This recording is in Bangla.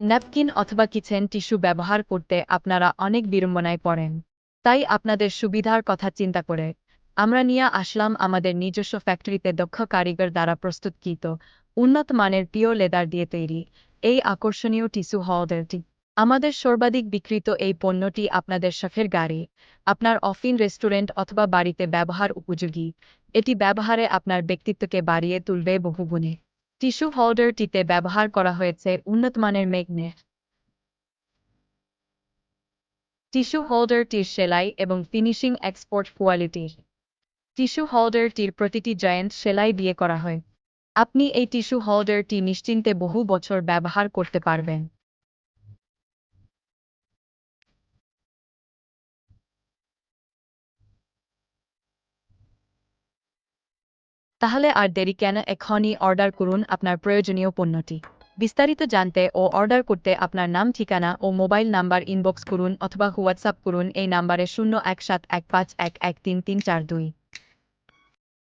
ন্যাপকিন অথবা কিচেন টিস্যু ব্যবহার করতে আপনারা অনেক বিড়ম্বনায় পড়েন। তাই আপনাদের সুবিধার কথা চিন্তা করে আমরা নিয়ে আসলাম আমাদের নিজস্ব ফ্যাক্টরিতে দক্ষ কারিগর দ্বারা প্রস্তুতকৃত উন্নত মানের পিওর লেদার দিয়ে তৈরি এই আকর্ষণীয় টিস্যু হোল্ডারটি। আমাদের সর্বাধিক বিক্রিত এই পণ্যটি আপনাদের শখের গাড়ি, আপনার অফিস, রেস্টুরেন্ট অথবা বাড়িতে ব্যবহার উপযোগী। এটি ব্যবহারে আপনার ব্যক্তিত্বকে বাড়িয়ে তুলবে বহুগুণে। টিস্যু হোল্ডারটিতে ব্যবহার করা হয়েছে উন্নতমানের ম্যাগনেট। টিস্যু হোল্ডারটির সেলাই এবং ফিনিশিং এক্সপোর্ট কোয়ালিটির। টিস্যু হোল্ডারটির প্রতিটি জয়েন্ট সেলাই দিয়ে করা হয়। আপনি এই টিস্যু হোল্ডারটি নিশ্চিন্তে বহু বছর ব্যবহার করতে পারবেন। তাহলে আর দেরি কেন, এখনই অর্ডার করুন আপনার প্রয়োজনীয় পণ্যটি। বিস্তারিত জানতে ও অর্ডার করতে আপনার নাম, ঠিকানা ও মোবাইল নাম্বার ইনবক্স করুন অথবা হোয়াটসঅ্যাপ করুন এই নাম্বারে 01715113342।